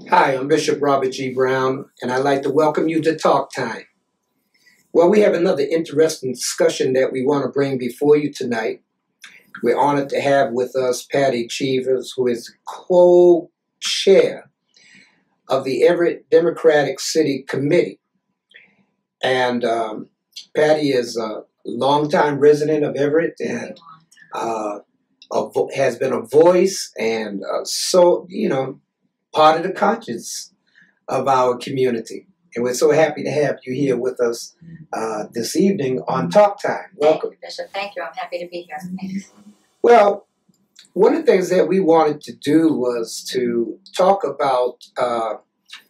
Hi, I'm Bishop Robert G. Brown, and I'd like to welcome you to Talk Time. Well, we have another interesting discussion that we want to bring before you tonight. We're honored to have with us Patti Cheever, who is co-chair of the Everett Democratic City Committee. And Patti is a longtime resident of Everett and has been a voice and part of the conscience of our community. And we're so happy to have you here with us this evening on Talk Time. Welcome. Thank you, Bishop. Thank you. I'm happy to be here. Thanks. Well, one of the things that we wanted to do was to talk about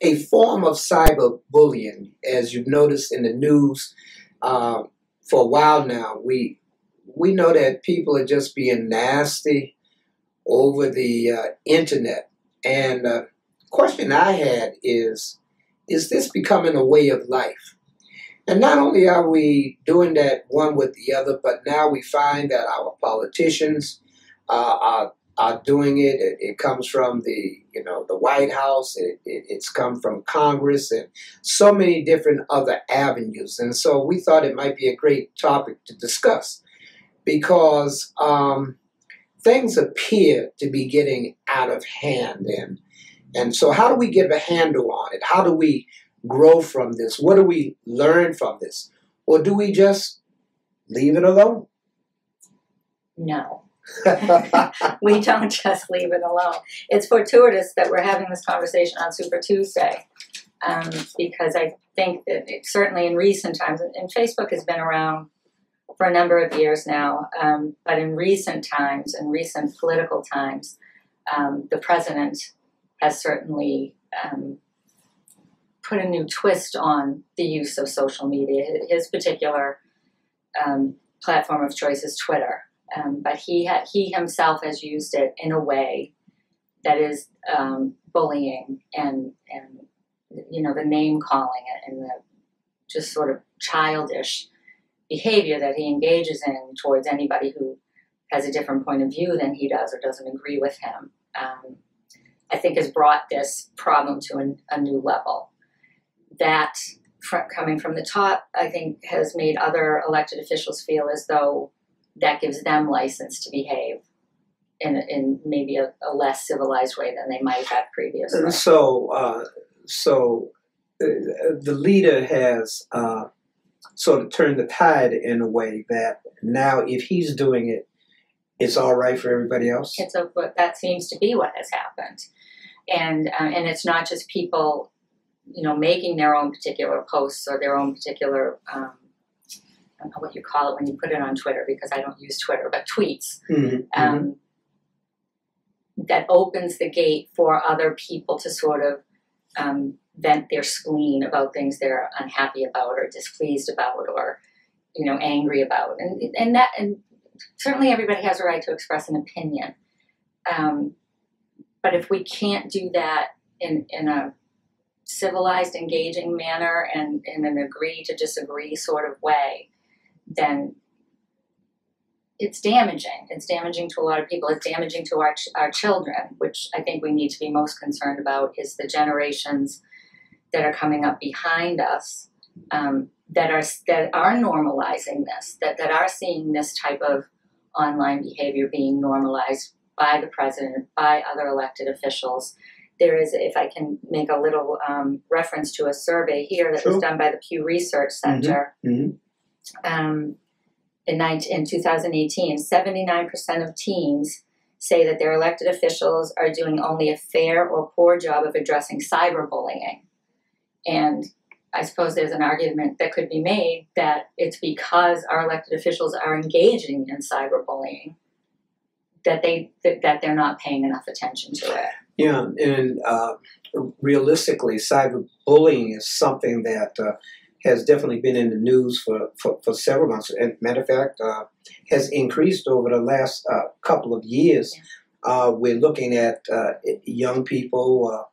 a form of cyberbullying. As you've noticed in the news for a while now, we know that people are just being nasty over the internet. And the question I had is this becoming a way of life? And not only are we doing that one with the other, but now we find that our politicians are doing it. It comes from the White House. It's come from Congress and so many different other avenues. And so we thought it might be a great topic to discuss because things appear to be getting out of hand. And so how do we get a handle on it? How do we grow from this? What do we learn from this? Or do we just leave it alone? No. We don't just leave it alone. It's fortuitous that we're having this conversation on Super Tuesday because I think that certainly in recent times, and Facebook has been around for a number of years now, but in recent times, in recent political times, the president has certainly put a new twist on the use of social media. His particular platform of choice is Twitter, but he himself has used it in a way that is bullying and the name calling and the just sort of childish behavior that he engages in towards anybody who has a different point of view than he does or doesn't agree with him. I think has brought this problem to a new level. That, coming from the top, I think has made other elected officials feel as though that gives them license to behave in maybe a less civilized way than they might have previously. And so the leader has sort of turned the tide in a way that now if he's doing it, it's all right for everybody else? That seems to be what has happened. And it's not just people, making their own particular posts or their own particular, I don't know what you call it when you put it on Twitter because I don't use Twitter, but tweets. Mm-hmm. That opens the gate for other people to sort of vent their spleen about things they're unhappy about or displeased about or, angry about. And certainly everybody has a right to express an opinion. But if we can't do that in a civilized, engaging manner and in an agree to disagree sort of way, then it's damaging. It's damaging to a lot of people. It's damaging to our children, which I think we need to be most concerned about is the generations that are coming up behind us that are normalizing this, that are seeing this type of online behavior being normalized by the president, by other elected officials. There is, if I can make a little reference to a survey here that was done by the Pew Research Center in 2018, 79% of teens say that their elected officials are doing only a fair or poor job of addressing cyberbullying. And I suppose there's an argument that could be made that it's because our elected officials are engaging in cyberbullying that they're not paying enough attention to it. Yeah, and realistically, cyberbullying is something that has definitely been in the news for several months. And matter of fact, has increased over the last couple of years. Yeah. We're looking at young people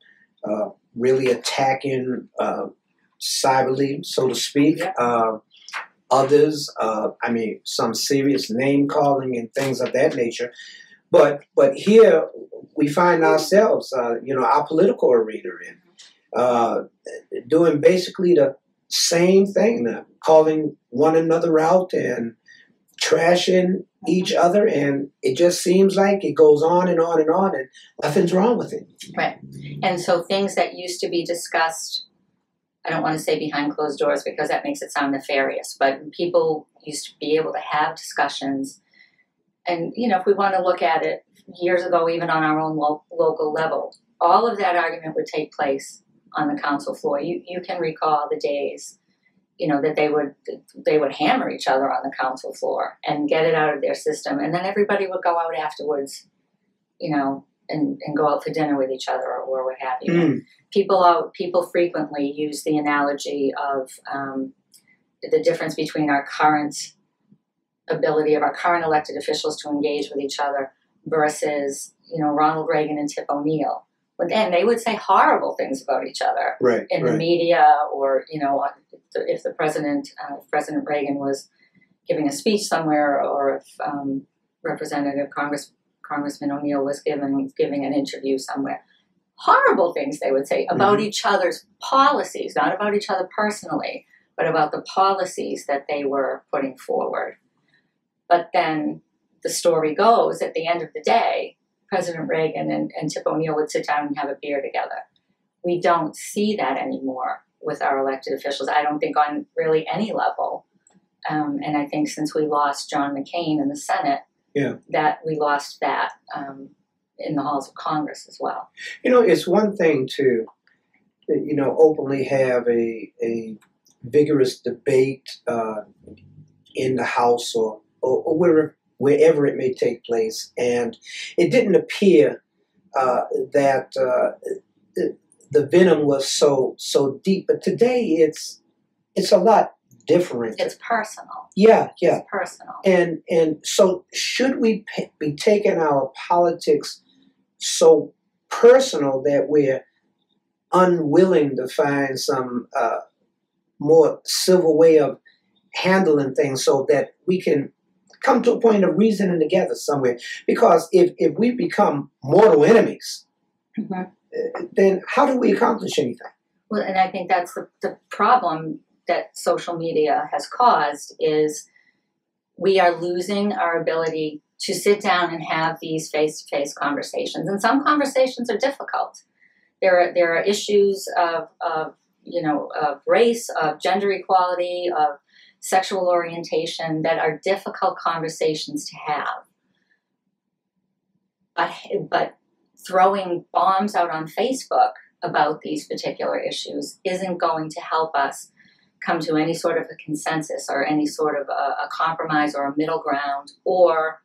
really attacking cyberly, so to speak. Yeah. Others, some serious name calling and things of that nature. But here we find ourselves, our political arena doing basically the same thing, calling one another out and trashing each other, and it just seems like it goes on and on and on, and nothing's wrong with it. Right. And so things that used to be discussed, I don't want to say behind closed doors because that makes it sound nefarious, but people used to be able to have discussions. And, if we want to look at it years ago, even on our own local level, all of that argument would take place on the council floor. You can recall the days, that they would hammer each other on the council floor and get it out of their system. And then everybody would go out afterwards, and go out for dinner with each other or what have you. People frequently use the analogy of the difference between our current ability of our current elected officials to engage with each other versus, Ronald Reagan and Tip O'Neill. But then they would say horrible things about each other in the media, or, if the President Reagan was giving a speech somewhere, or if Congressman O'Neill was giving an interview somewhere. Horrible things they would say about each other's policies, not about each other personally, but about the policies that they were putting forward. But then the story goes, at the end of the day, President Reagan and Tip O'Neill would sit down and have a beer together. We don't see that anymore with our elected officials, I don't think on really any level. And I think since we lost John McCain in the Senate, that we lost that in the halls of Congress as well. It's one thing to, openly have a vigorous debate in the House or wherever it may take place, and it didn't appear that the venom was so deep. But today it's a lot different. It's personal. Yeah. It's personal. And so should we be taking our politics so personal that we're unwilling to find some more civil way of handling things so that we can come to a point of reasoning together somewhere? Because if we become mortal enemies, then how do we accomplish anything? Well, and I think that's the problem that social media has caused, is we are losing our ability to sit down and have these face-to-face conversations. And some conversations are difficult. There are issues of race, of gender equality, of sexual orientation that are difficult conversations to have. But throwing bombs out on Facebook about these particular issues isn't going to help us come to any sort of a consensus or any sort of a compromise or a middle ground, or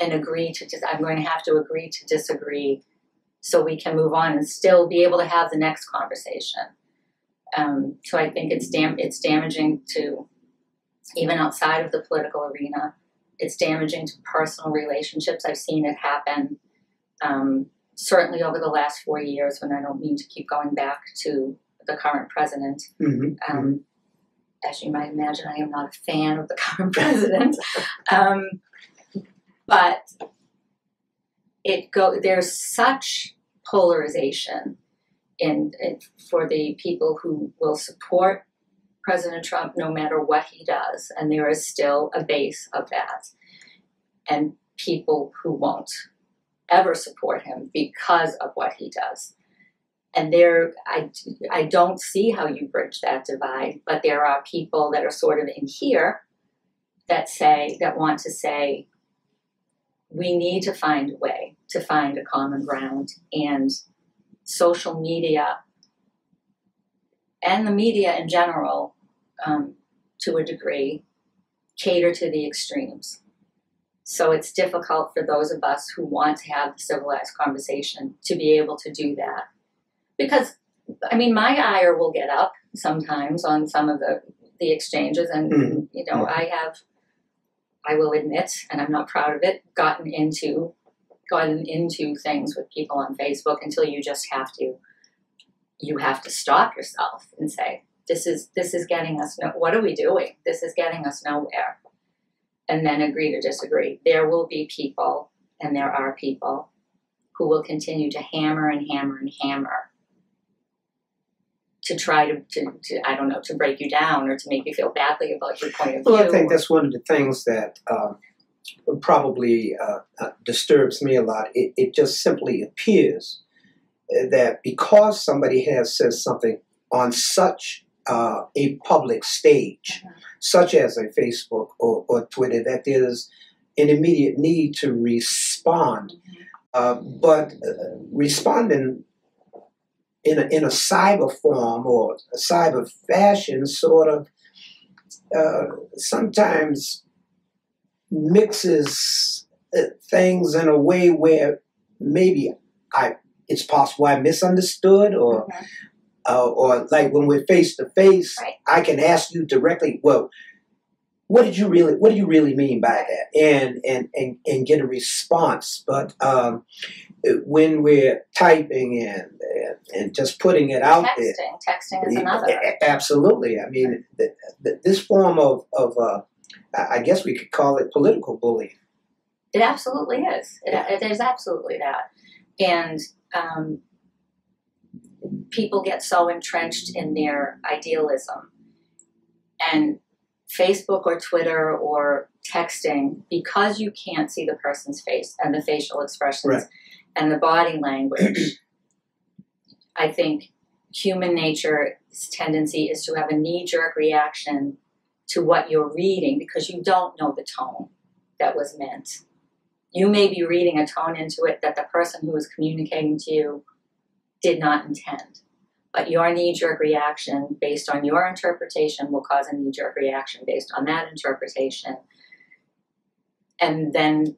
I'm going to have to agree to disagree so we can move on and still be able to have the next conversation. So I think it's damaging to, even outside of the political arena, it's damaging to personal relationships. I've seen it happen certainly over the last 4 years, when I don't mean to keep going back to the current president. As you might imagine, I am not a fan of the current president. But there's such polarization for the people who will support President Trump no matter what he does, and there is still a base of that, and people who won't ever support him because of what he does. And I don't see how you bridge that divide, but there are people that are sort of in here that want to say, we need to find a way to find a common ground, and social media and the media in general, to a degree, cater to the extremes. So it's difficult for those of us who want to have the civilized conversation to be able to do that. Because, my ire will get up sometimes on some of the exchanges, and, I will admit, and I'm not proud of it, gotten into things with people on Facebook until you just have to stop yourself and say, this is getting us what are we doing? This is getting us nowhere. And then agree to disagree. There will be people, and there are people who will continue to hammer and hammer and hammer to try to I don't know, to break you down or to make you feel badly about your point of view. Well, I think that's one of the things that probably disturbs me a lot. It just simply appears that because somebody has said something on such a public stage, such as a Facebook or Twitter, that there's an immediate need to respond. But responding in a cyber form or a cyber fashion sort of sometimes mixes things in a way where maybe it's possible I misunderstood, or like when we're face to face, I can ask you directly, well, what do you really mean by that, and get a response. But when we're typing and just putting it out there, texting is another. Absolutely. I mean, this form of I guess we could call it political bullying. It absolutely is. It is absolutely that. And people get so entrenched in their idealism. And Facebook or Twitter or texting, because you can't see the person's face and the facial expressions and the body language, I think human nature's tendency is to have a knee-jerk reaction to what you're reading because you don't know the tone that was meant. You may be reading a tone into it that the person who is communicating to you did not intend. But your knee-jerk reaction based on your interpretation will cause a knee-jerk reaction based on that interpretation. And then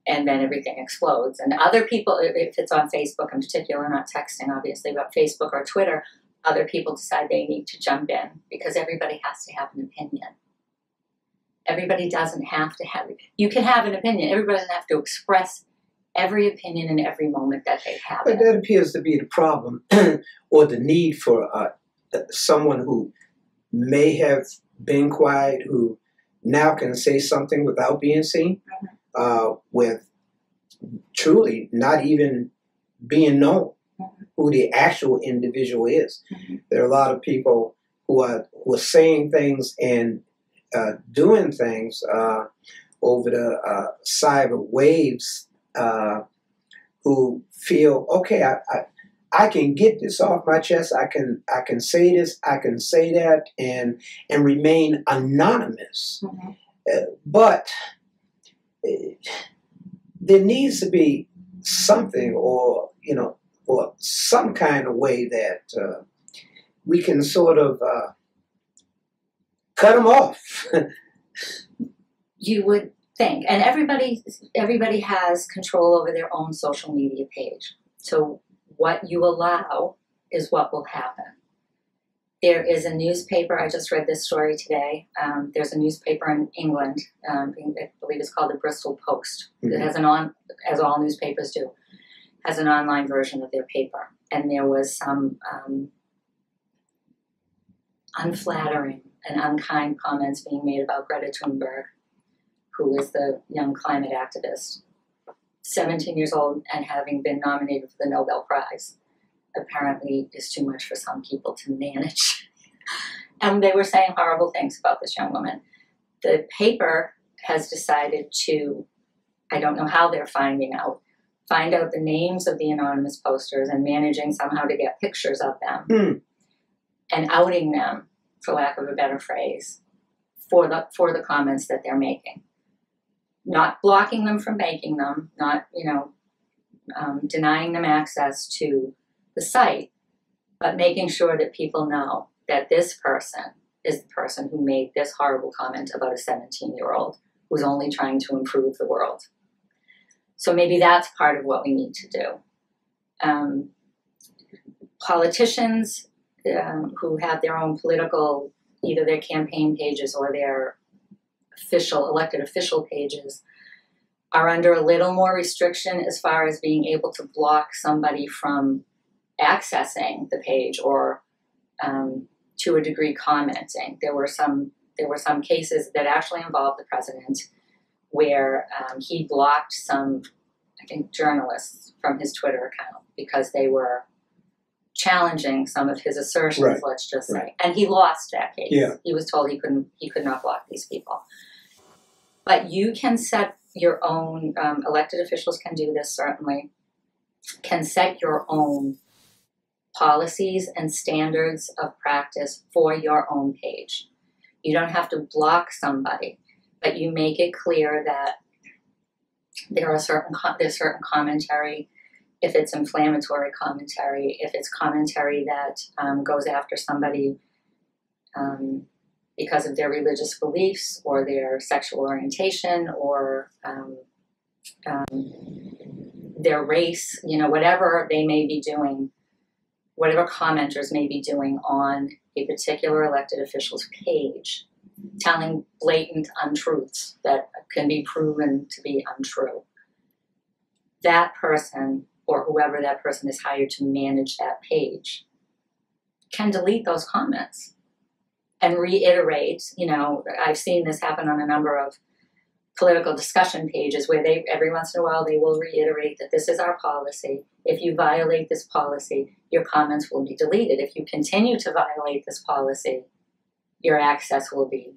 everything explodes. And other people, if it's on Facebook in particular, not texting obviously, but Facebook or Twitter, other people decide they need to jump in because everybody has to have an opinion. Everybody doesn't have to have it. You can have an opinion. Everybody doesn't have to express every opinion in every moment that they have. But that appears to be the problem or the need for someone who may have been quiet, who now can say something without being seen, with truly not even being known who the actual individual is. There are a lot of people who are saying things and doing things over the cyber waves, who feel, okay, I can get this off my chest. I can say this. I can say that, and remain anonymous. But there needs to be something, or some kind of way that we can sort of cut them off. You would think, and everybody has control over their own social media page. So what you allow is what will happen. There is a newspaper, I just read this story today, there's a newspaper in England, I believe it's called the Bristol Post. It has as all newspapers do, has an online version of their paper. And there was some unflattering and unkind comments being made about Greta Thunberg, who is the young climate activist, 17 years old and having been nominated for the Nobel Prize. Apparently is too much for some people to manage. And they were saying horrible things about this young woman. The paper has decided to, I don't know how they're find out the names of the anonymous posters and managing somehow to get pictures of them and outing them, for lack of a better phrase, for the comments that they're making. Not blocking them from making them, not denying them access to the site, but making sure that people know that this person is the person who made this horrible comment about a 17-year-old who's only trying to improve the world. So maybe that's part of what we need to do. Politicians who have their own political, either their campaign pages or their elected official pages, are under a little more restriction as far as being able to block somebody from accessing the page or to a degree commenting. There were some cases that actually involved the president where he blocked some I think, journalists from his Twitter account because they were challenging some of his assertions, Right. let's just say. Right. And he lost that case. Yeah. He was told he could not block these people. But you can set your own, elected officials can do this certainly, can set your own policies and standards of practice for your own page. You don't have to block somebody, but you make it clear that there's certain commentary, if it's inflammatory commentary, if it's commentary that goes after somebody because of their religious beliefs or their sexual orientation or their race, whatever they may be doing, whatever commenters may be doing on a particular elected official's page, telling blatant untruths that can be proven to be untrue. That person, or whoever that person is hired to manage that page, can delete those comments and reiterate. I've seen this happen on a number of political discussion pages where every once in a while, they will reiterate that this is our policy. If you violate this policy, your comments will be deleted. If you continue to violate this policy, your access will be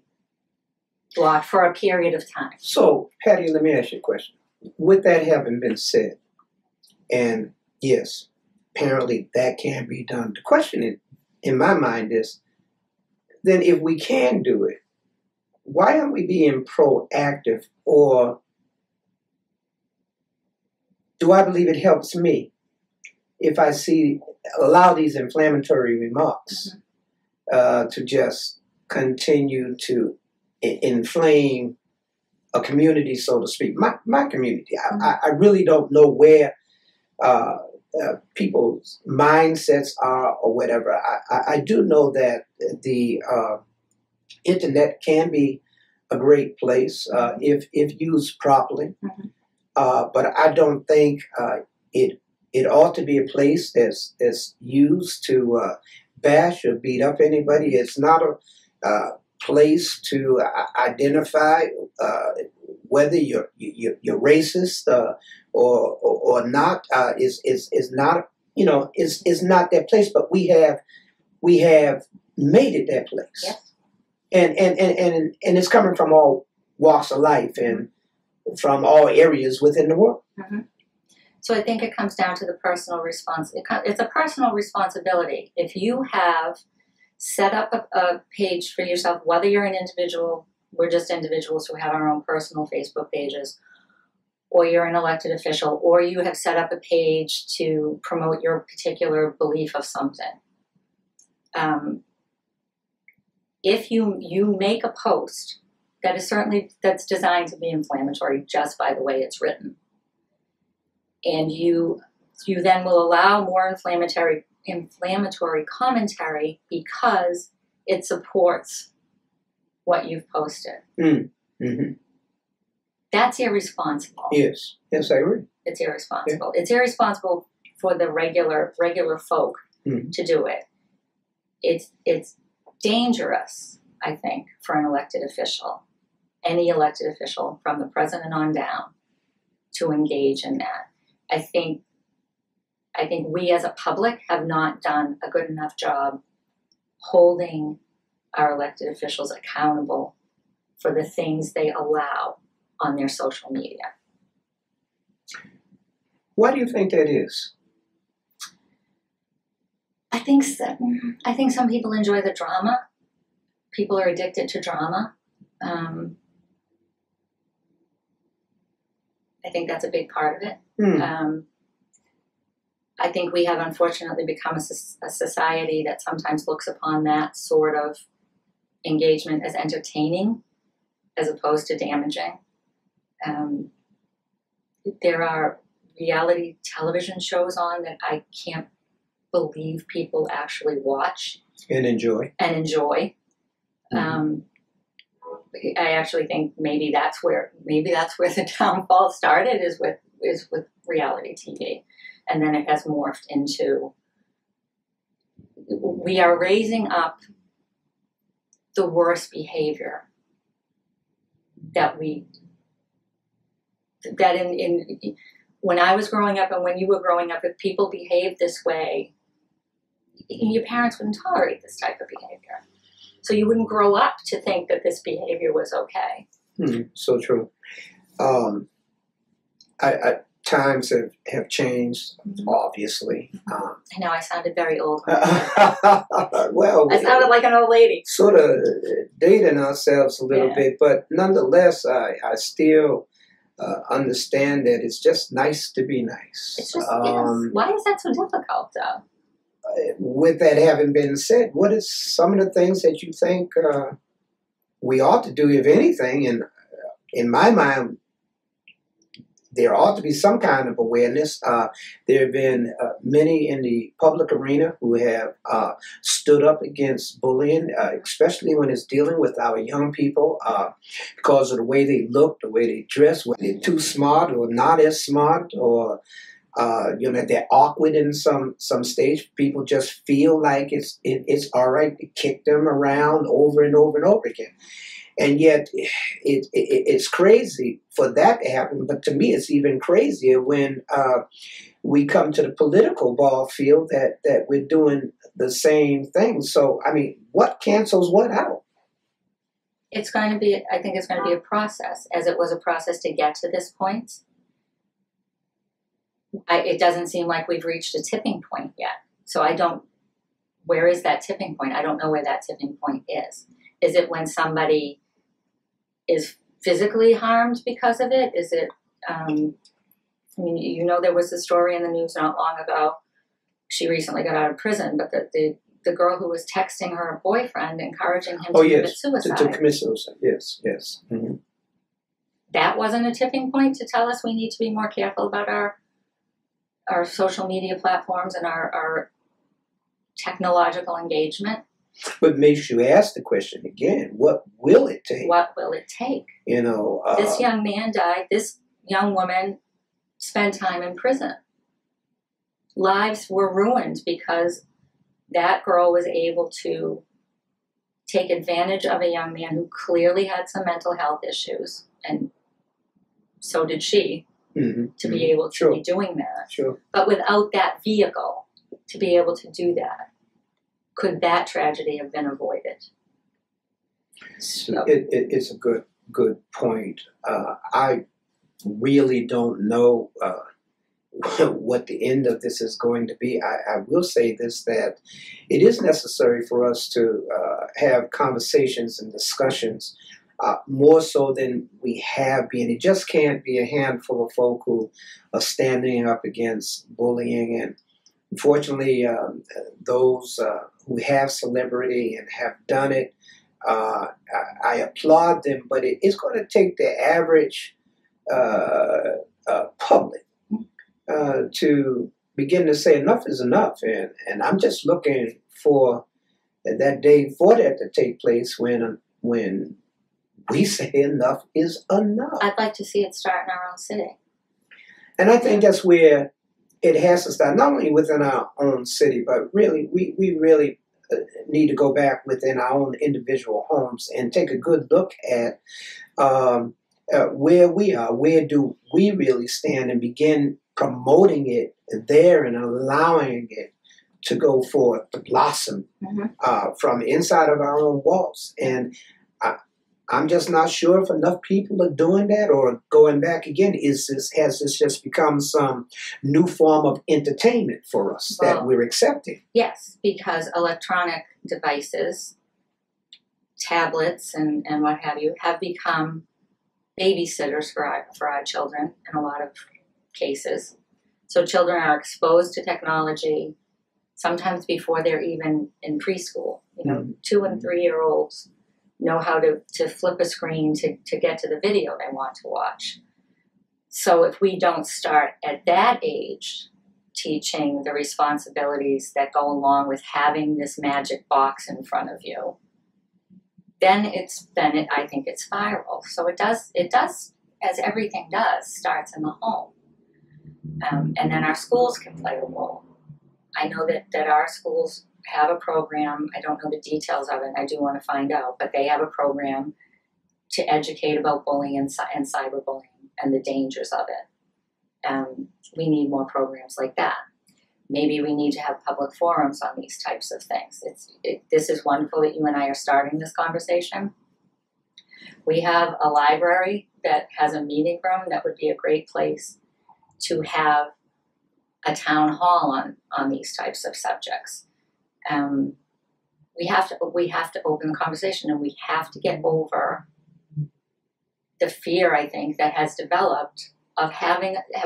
blocked for a period of time. So, Patti, let me ask you a question. With that having been said, and yes, apparently that can be done. The question in my mind is, then if we can do it, why aren't we being proactive? Or do I believe it helps me if I allow these inflammatory remarks to just continue to inflame a community, so to speak? My community. I really don't know where people's mindsets are or whatever. I do know that the internet can be a great place if used properly, but I don't think it ought to be a place that's used to bash or beat up anybody. It's not a place to identify whether you're racist or not. Is not is not that place. But we have made it that place. Yes. And it's coming from all walks of life and from all areas within the world. Mm-hmm. So I think it comes down to the personal it's a personal responsibility. If you have set up a page for yourself, whether you're an individual, we're just individuals who have our own personal Facebook pages, or you're an elected official, or you have set up a page to promote your particular belief of something. If you make a post that's designed to be inflammatory just by the way it's written, and you then will allow more inflammatory commentary because it supports what you've posted. Mm-hmm. That's irresponsible. Yes, I agree. It's irresponsible. Yeah. It's irresponsible for the regular folk to do it. It's dangerous, I think, for an elected official, any elected official from the president on down, to engage in that. I think we as a public have not done a good enough job holding our elected officials accountable for the things they allow on their social media. Why do you think that is? I think some people enjoy the drama. People are addicted to drama. I think that's a big part of it. I think we have unfortunately become a society that sometimes looks upon that sort of engagement as entertaining as opposed to damaging. There are reality television shows on that I can't believe people actually watch and enjoy. I actually think maybe that's where the downfall started, is with reality TV, and then it has morphed into, we are raising up the worst behavior when I was growing up and when you were growing up, if people behaved this way, your parents wouldn't tolerate this type of behavior. So you wouldn't grow up to think that this behavior was okay. So true. Times have changed, obviously. I know I sounded very old. Well, I sounded like an old lady. Sort of dating ourselves a little bit, but nonetheless, I still understand that it's just nice to be nice. It's just, yes. Why is that so difficult, though? With that having been said, what is some of the things that you think we ought to do, if anything? And in my mind, there ought to be some kind of awareness. There have been many in the public arena who have stood up against bullying, especially when it's dealing with our young people, because of the way they look, the way they dress, whether they're too smart or not as smart, or they're awkward in some stage. People just feel like it's all right to kick them around over and over and over again. And yet, it's crazy for that to happen. But to me, it's even crazier when we come to the political ball field that we're doing the same thing. So, I mean, what cancels what out? It's going to be, I think it's going to be a process, as it was a process to get to this point. It doesn't seem like we've reached a tipping point yet. So where is that tipping point? I don't know where that tipping point is. Is it when somebody is physically harmed because of it? Is it, there was a story in the news not long ago. She recently got out of prison, but the girl who was texting her boyfriend, encouraging him to commit suicide. To commit suicide, yes. Mm-hmm. That wasn't a tipping point to tell us we need to be more careful about our social media platforms and our technological engagement. But makes you ask the question again, what will it take? What will it take? This young man died. This young woman spent time in prison. Lives were ruined because that girl was able to take advantage of a young man who clearly had some mental health issues, and so did she, to be able to be doing that. Sure. But without that vehicle to be able to do that, could that tragedy have been avoided? So it's a good point. I really don't know what the end of this is going to be. I will say this, that it is necessary for us to have conversations and discussions more so than we have been. It just can't be a handful of folk who are standing up against bullying. And unfortunately, those who have celebrity and have done it, I applaud them, but it's going to take the average public to begin to say enough is enough. And I'm just looking for that day for that to take place when we say enough is enough. I'd like to see it start in our own city. And I think that's where it has to start, not only within our own city, but really, we really need to go back within our own individual homes and take a good look at where we are, where do we really stand, and begin promoting it there and allowing it to go forth, to blossom from inside of our own walls. And I'm just not sure if enough people are doing that, or going back again, has this just become some new form of entertainment for us that we're accepting? Yes, because electronic devices, tablets, and what have you, have become babysitters for our children in a lot of cases. So children are exposed to technology sometimes before they're even in preschool. 2 and 3-year-olds know how to flip a screen to get to the video they want to watch. So if we don't start at that age teaching the responsibilities that go along with having this magic box in front of you, then I think it spirals. So it does, as everything does, starts in the home. And then our schools can play a role. I know that our schools have a program. I don't know the details of it. I do want to find out, but they have a program to educate about bullying and cyberbullying and the dangers of it. We need more programs like that. Maybe we need to have public forums on these types of things. This is wonderful that you and I are starting this conversation. We have a library that has a meeting room that would be a great place to have a town hall on these types of subjects. We have to open the conversation, and we have to get over the fear, I think, that has developed of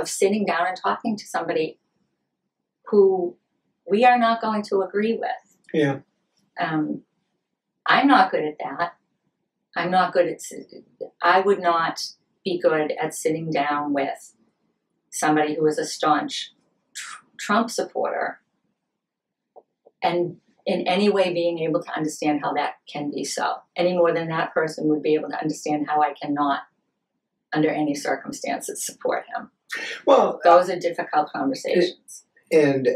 sitting down and talking to somebody who we are not going to agree with. Yeah. I'm not good at that. I would not be good at sitting down with somebody who is a staunch Trump supporter and in any way being able to understand how that can be so, any more than that person would be able to understand how I cannot, under any circumstances, support him. Well, those are difficult conversations. And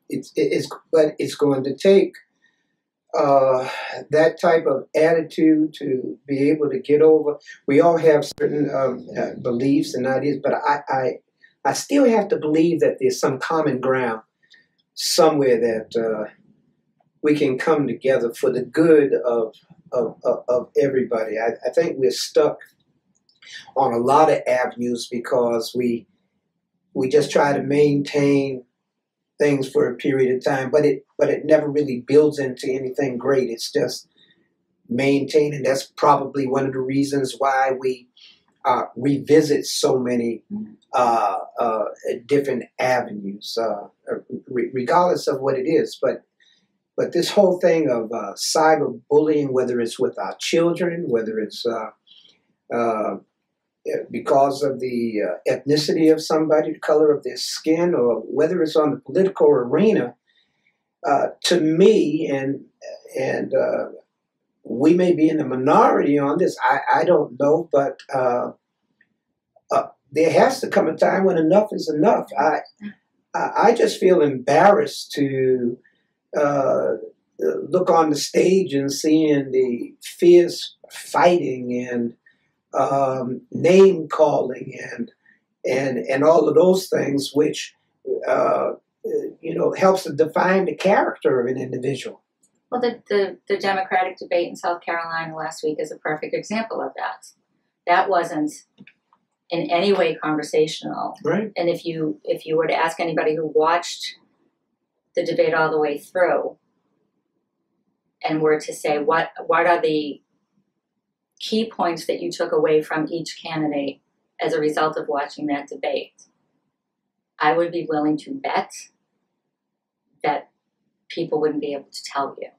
it's going to take that type of attitude to be able to get over. We all have certain beliefs and ideas, but I still have to believe that there's some common ground somewhere that we can come together for the good of everybody. I think we're stuck on a lot of avenues because we just try to maintain things for a period of time, but it never really builds into anything great. It's just maintaining. That's probably one of the reasons why we revisit so many different avenues, regardless of what it is. But this whole thing of cyberbullying, whether it's with our children, whether it's because of the ethnicity of somebody, the color of their skin, or whether it's on the political arena, to me, and we may be in the minority on this, I don't know, but there has to come a time when enough is enough. I just feel embarrassed to look on the stage and seeing the fierce fighting and name calling and all of those things, which helps to define the character of an individual. Well, the Democratic debate in South Carolina last week is a perfect example of that. That wasn't in any way conversational. Right. And if you were to ask anybody who watched the debate all the way through and were to say what are the key points that you took away from each candidate as a result of watching that debate, I would be willing to bet that people wouldn't be able to tell you.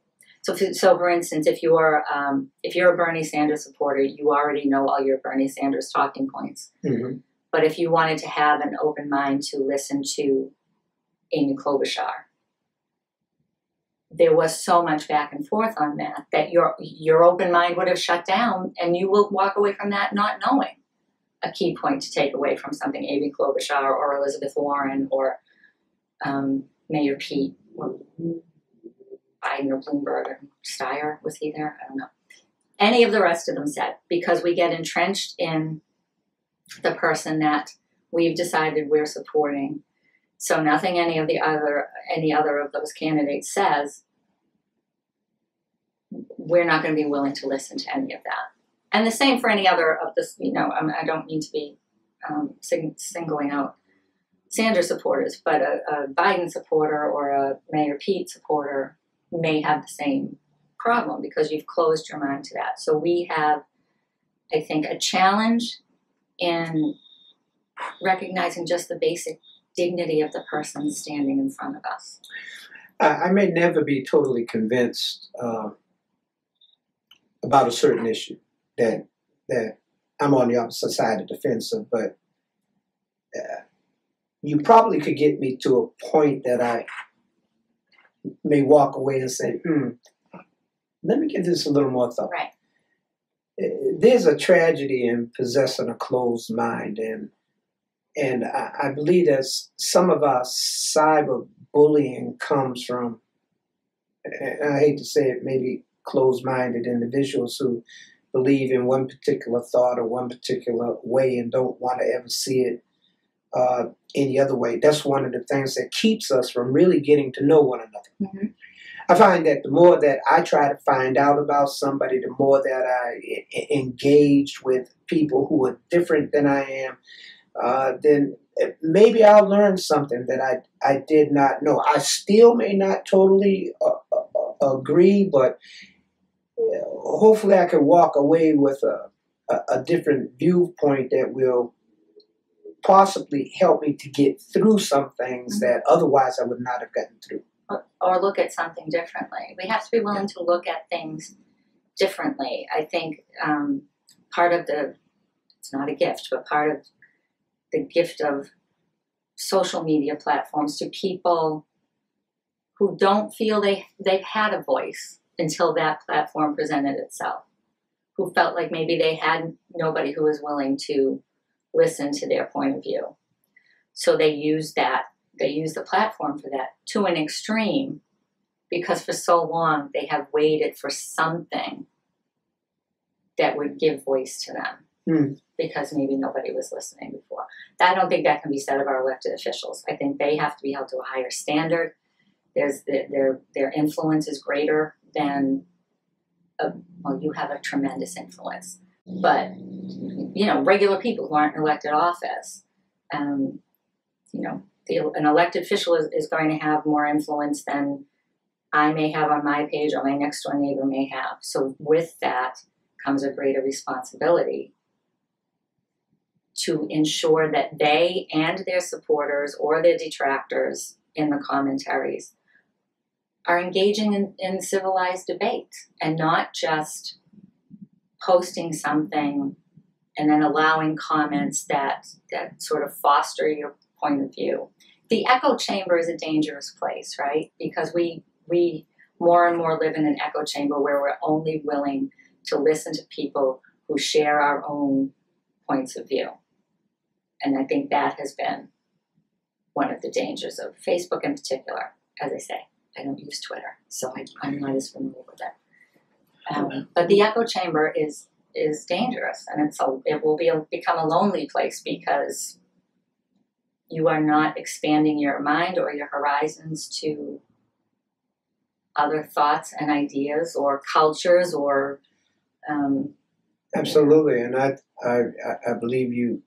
So for instance, if you're a Bernie Sanders supporter, you already know all your Bernie Sanders talking points. Mm-hmm. But if you wanted to have an open mind to listen to Amy Klobuchar, there was so much back and forth on that your open mind would have shut down, and you will walk away from that not knowing a key point to take away from something Amy Klobuchar or Elizabeth Warren or Mayor Pete or Biden or Bloomberg or Steyer, was he there? I don't know. Any of the rest of them said, because we get entrenched in the person that we've decided we're supporting. So nothing any other of those candidates says, we're not going to be willing to listen to any of that. And the same for any other of this, I don't mean to be singling out Sanders supporters, but a Biden supporter or a Mayor Pete supporter may have the same problem because you've closed your mind to that. So we have, I think, a challenge in recognizing just the basic dignity of the person standing in front of us. I may never be totally convinced about a certain issue that I'm on the opposite side of the fence of, but you probably could get me to a point that I may walk away and say, let me give this a little more thought. Right. There's a tragedy in possessing a closed mind, and I believe that some of our cyberbullying comes from, and I hate to say it, maybe closed-minded individuals who believe in one particular thought or one particular way and don't want to ever see it any other way. That's one of the things that keeps us from really getting to know one another. Mm-hmm. I find that the more that I try to find out about somebody, the more that I engage with people who are different than I am, then maybe I'll learn something that I did not know. I still may not totally agree, but hopefully I can walk away with a different viewpoint that will possibly help me to get through some things that otherwise I would not have gotten through. Or look at something differently. We have to be willing to look at things differently. I think part of it's not a gift, but part of the gift of social media platforms to people who don't feel they've had a voice until that platform presented itself, who felt like maybe they had nobody who was willing to listen to their point of view. So they use the platform for that to an extreme, because for so long they have waited for something that would give voice to them, because maybe nobody was listening before. I don't think that can be said of our elected officials. I think they have to be held to a higher standard. Their influence is greater than, you have a tremendous influence, but regular people who aren't in elected office, an elected official is going to have more influence than I may have on my page or my next door neighbor may have. So with that comes a greater responsibility to ensure that they and their supporters or their detractors in the commentaries are engaging in civilized debate and not just posting something and then allowing comments that sort of foster your point of view. The echo chamber is a dangerous place, right? Because we more and more live in an echo chamber where we're only willing to listen to people who share our own points of view. And I think that has been one of the dangers of Facebook in particular. As I say, I don't use Twitter, so I'm not as familiar with it. But the echo chamber is dangerous, and it will become a lonely place because you are not expanding your mind or your horizons to other thoughts and ideas or cultures or. Absolutely, and I believe you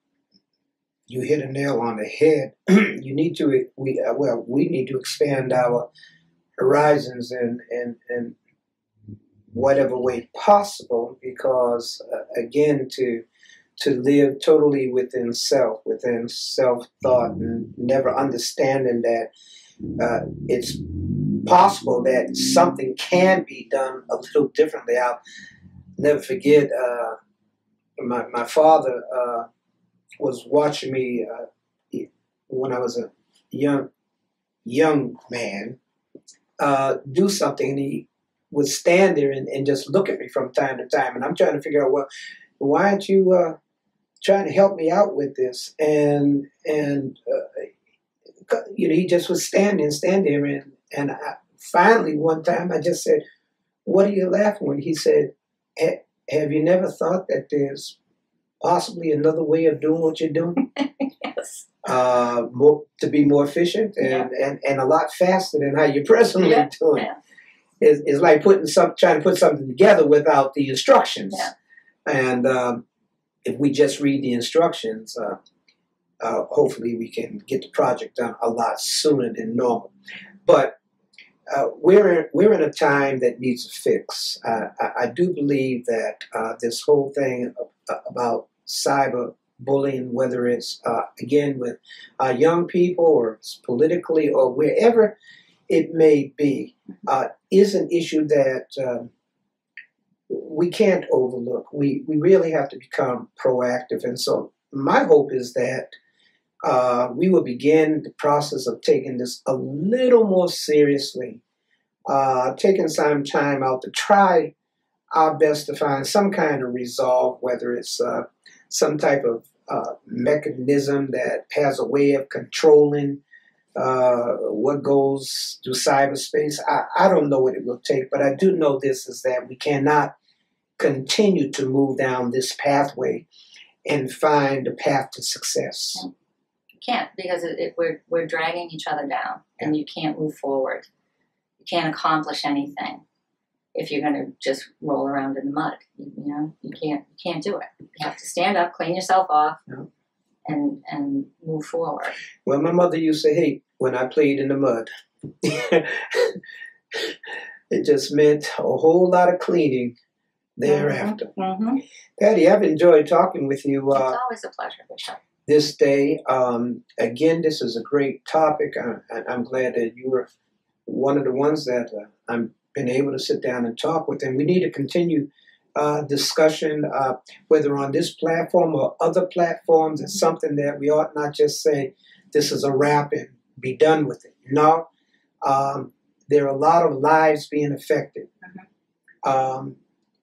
hit a nail on the head. We need to expand our horizons in whatever way possible, because again, to live totally within self-thought, and never understanding that it's possible that something can be done a little differently. I'll never forget my father was watching me when I was a young man do something, and he would stand there and just look at me from time to time, and I'm trying to figure out, well, why aren't you trying to help me out with this? And he just would stand there, and finally one time I just said, "What are you laughing at?" He said, "Have you never thought that there's possibly another way of doing what you're doing?" Yes. To be more efficient and a lot faster than how you're presently doing. Yeah. It's like trying to put something together without the instructions. Yeah. And if we just read the instructions, hopefully we can get the project done a lot sooner than normal. But we're in a time that needs a fix. I do believe that this whole thing about cyber bullying, whether it's again with young people or it's politically or wherever it may be, is an issue that we can't overlook. We really have to become proactive. And so my hope is that we will begin the process of taking this a little more seriously, taking some time out to try our best to find some kind of resolve, whether it's some type of mechanism that has a way of controlling what goes through cyberspace. I don't know what it will take, but I do know this, is that we cannot continue to move down this pathway and find a path to success. can't, because we're dragging each other down, and you can't move forward. You can't accomplish anything if you're going to just roll around in the mud. You can't do it. You have to stand up, clean yourself off, and move forward. Well, my mother used to hate when I played in the mud. It just meant a whole lot of cleaning thereafter. Patti, I've enjoyed talking with you. It's always a pleasure, Bishop. This day. Again, this is a great topic. I'm glad that you were one of the ones that I've been able to sit down and talk with. And we need to continue discussion, whether on this platform or other platforms. It's something that we ought not just say, this is a wrap and be done with it. No, there are a lot of lives being affected.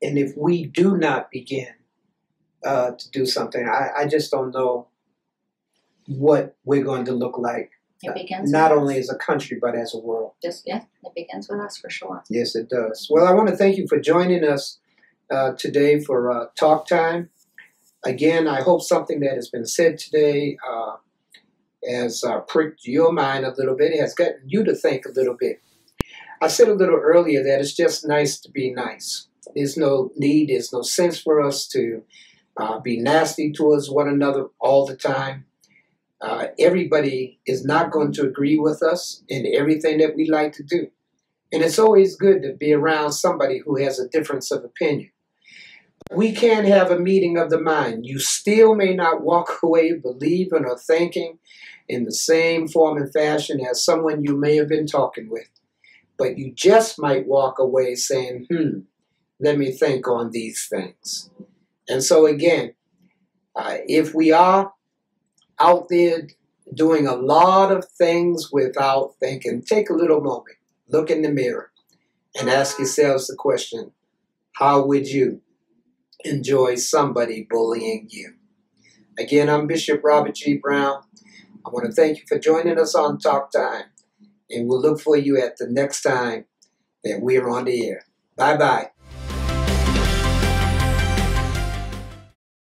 And if we do not begin to do something, I just don't know what we're going to look like. It begins not with only us. as a country, but as a world. It begins with us for sure. Yes, it does. Well, I want to thank you for joining us today for Talk Time. Again, I hope something that has been said today has pricked your mind a little bit, has gotten you to think a little bit. I said a little earlier that it's just nice to be nice. There's no need, there's no sense for us to be nasty towards one another all the time. Everybody is not going to agree with us in everything that we like to do. And it's always good to be around somebody who has a difference of opinion. We can have a meeting of the mind. You still may not walk away believing or thinking in the same form and fashion as someone you may have been talking with. But you just might walk away saying, let me think on these things. And so again, if we are out there doing a lot of things without thinking, take a little moment, look in the mirror, and ask yourselves the question, how would you enjoy somebody bullying you? Again, I'm Bishop Robert G. Brown. I want to thank you for joining us on Talk Time, and we'll look for you at the next time that we're on the air. Bye-bye.